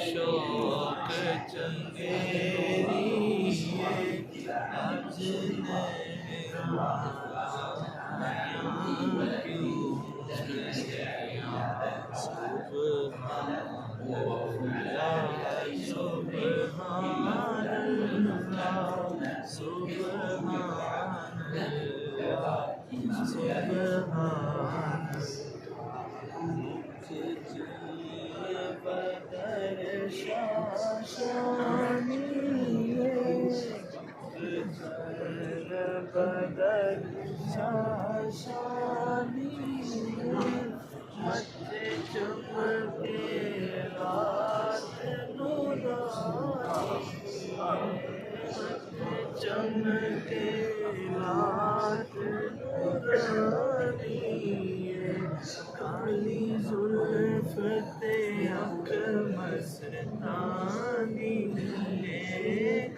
शौक चंगेरी आज काली जुल्फ ते अख मस्तानी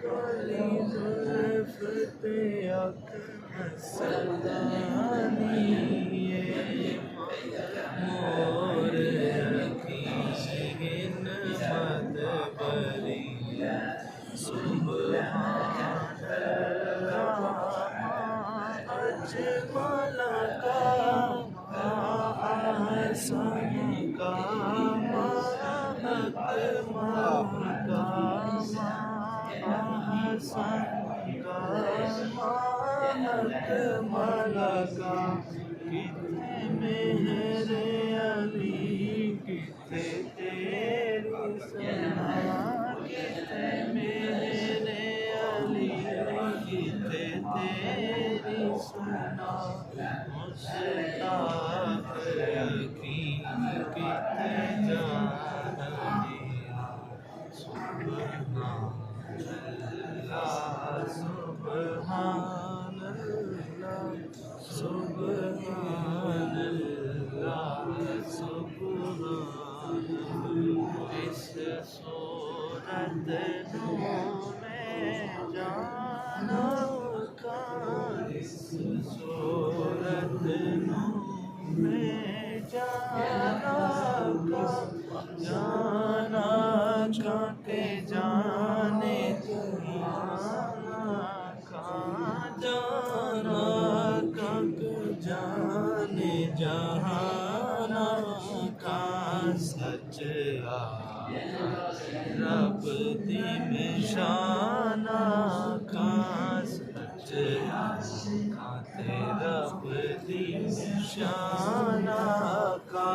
काली जुल्फ ते अख मस्तानी मोर यकीन मत बरी सुभान अजमल का मलका कितने मेरे अली कितने तेरी सना कितने मेरे अली कितने तेरी सना मुश्ताक यकीन कितने जानी सुभान अल्लाह सुभान अल्लाह सुभान अल्लाह इस सूरत में जाना का इस सूरत में जाना का जाना का के जाने जाने जहाना का सच रब दी निशाना का सच खाते रब दी निशाना का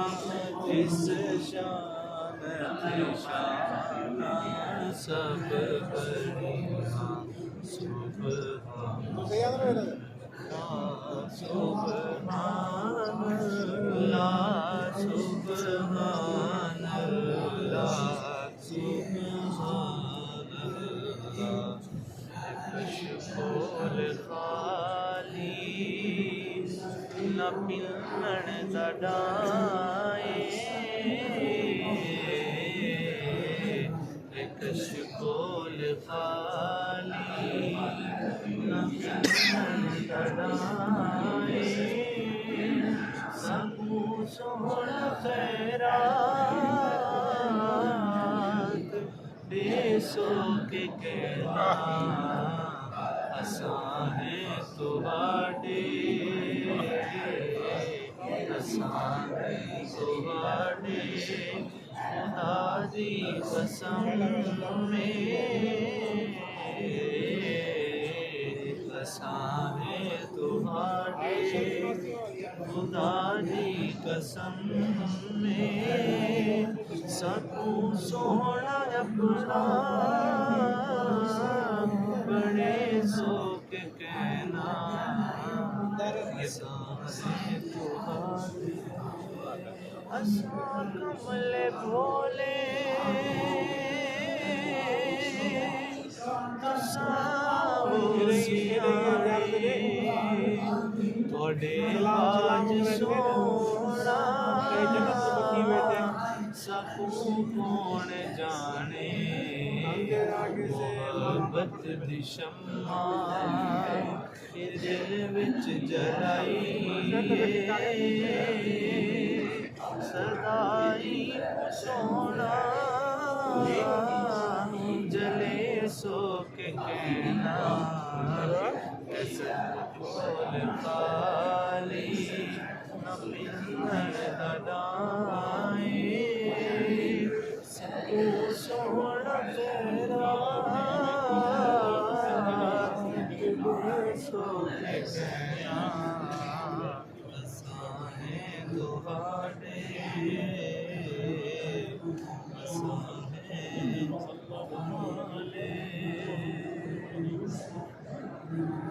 इस शान निशाना सब बढ़िया सुभान अल्लाह सुभान अल्लाह सुभान अल्लाह बोल खाली न पिलण दडाए कशकोल खाली न पिलण दडाए सबू सोहण खैरात देसो के कहना असां है तुहाडे असाने तुहाडे खुदा दी कसम में असाने तुहाडे खुदा दी कसम में साकू सोहना अपना बड़े सोच कहना असाने तुहाडे असां कमले भोले थोड़े आज सोना सकू कौन जाने मोहब्बत दी शम्मा दिल विच जलाई सदाई सोना जले सो के कहना बोल खाली न पिन्नर ददाए सकू सोना तेरा सो के कहना असाने तुहाडे असाने तुहाडे